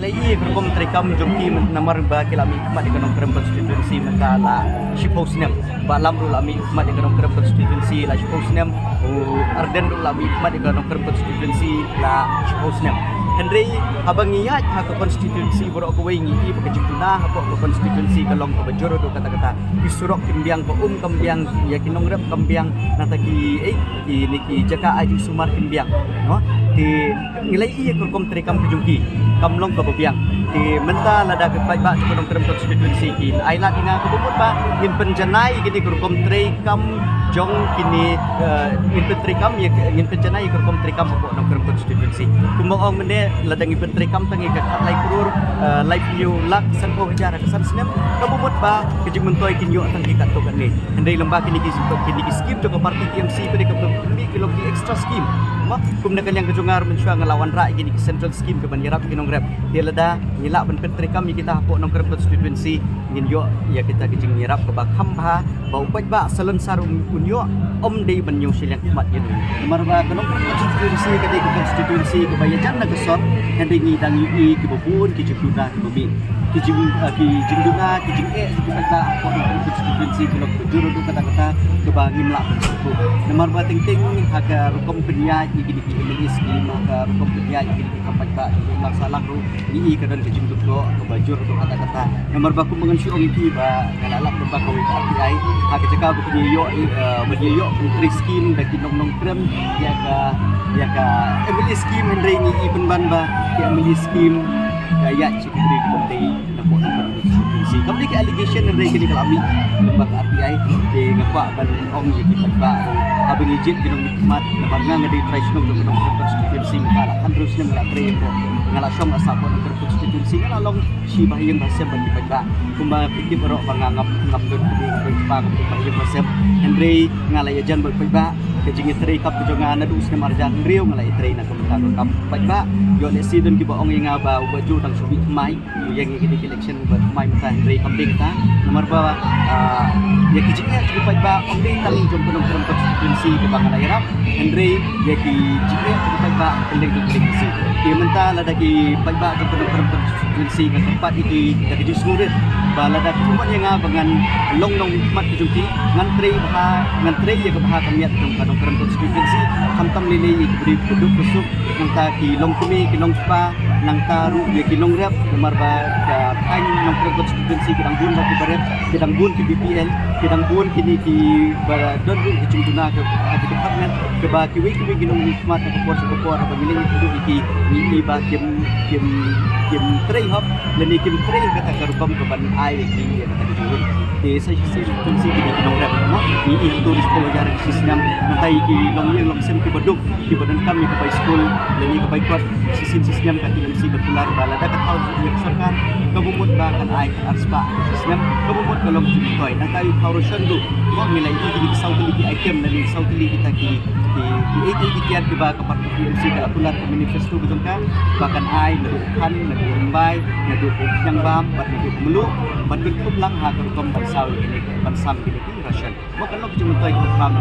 nilai kerkom trikam jomki namar ba kilami mat ikanom kerem constituency mentala shipos nem ba lamru lami mat ikanom kerem constituency la shipos nem arden lami mat ikanom kerem constituency la shipos nem Henry habang iya ha ke konstitusi borok ko wingi i pagajuna ha ko konstitusi kalong ko bajoro do kata-kata isurok kimbiang ko kambiang ya kinong rep kambiang natagi niki jaka aji sumar kimbiang no ti ngilai iya ko kom trikam kejungki kamlong ko babiang ti menta lada ke pai ba ko kerem konstitusi ki aila tinga ko bubut ba in penjanai gini ko kom trikam jong kini in trikam ya in penjanai ko kom trikam ko kerem konstitusi kumong mende ladang infantry kam tangi ka lai kurur live view lak san ko hajara kesan snem kabumut ba kejing mentoy kinyo tangi ka to kan ni andai lembah kini skip to ka parti TMC ko de ka pembi kilo di extra scheme ma kum nakan yang kejungar mensyua ngelawan rak gini central scheme ke banirap kinong rep dia lada ngilak ben infantry kam kita hapok nong constituency ngin yo ya kita kejing ngirap ke bakam ba bau pai ba salon sarum unyo om dei banyu silang mat gitu nomor ba kanong constituency ka de constituency ke bayajan na kesot henry ni dang ui ke bubun ke juduna ke bumi ke jingduna ke jing kata apa constituency ke juru tu kata-kata ke bangim lah nomor ba ting-ting haga rukom penyai gini ke scheme haga rukom penyai gini ke kampai ba laksalang ru ni ke dan ke jingduko ke bajur tu kata-kata nomor ba ku mengen siong iki ba ngalap ba ko RTI haga jaka bu yo menteri scheme bagi nong krem ya ka emily scheme henry ni iben ban ba ya emily scheme gaya cikri komite nako konstitusi kami ke allegation henry kini kalami lembaga RTI de ngapa ban ong yiki ba abang ijit ginong nikmat na nga ngadi traditional to nong konstitusi ngala kan terus nem la tre ko ngala syom asa ko nong konstitusi ngala long si bahayang basem ban ba kumba fikir ro pangangap ngap don ko pa ko bahayang basem henry ngala ya jan ba kejing tre kap kejongan adu usne marjan riu ngalai tre na komentar kap ba yo le sidon ki baong nga ba baju tang subi mai yang ini election ba mai mata tre kap ding ta nomor ba ya kejing ba ong ding tang jom penong konstitusi ke bangalai rap henry ya ki jike ba pendek konstitusi ki menta lada ki ba jom penong konstitusi ke tempat itu ka kejing surit ba lada kumat yang bangan long mat kejungki ngantre ya ke bah kamiat tong kerem konstitusi kamtam lili beri produk kusuk nang ta ki long kumi ki long spa nang taru ya ki long rap kemar ba kain nang kerem konstitusi kidang bun ba ki baret kidang bun ki BPL kidang bun kini ki ba don ki cungtuna ke department ke ba ki wi ki long nikmat ke por ba milih itu ki ba kim trei hop leni kim trei kata karubam ke ban ai ki kata jurun di saya konstitusi ki long rap mo ni itu disekolah jarak sistem nanti ki long sem ki baduk ki badan kami ke school leni ke baik sistem ka TMC berpular bala dapat tahu di sarkan kebumut bahkan ai arspa sistem kebumut kalong toy nanti kaurusan tu mo nilai ini di South League item dari South League kita ki kian ke bah ke parti TMC ka pular ke manifesto betulkan bahkan ai nadukan nadumbai naduk yang bam naduk melu badut lang ha kom bansal ini bansam ini Russian mo kalong cuma toy ke pam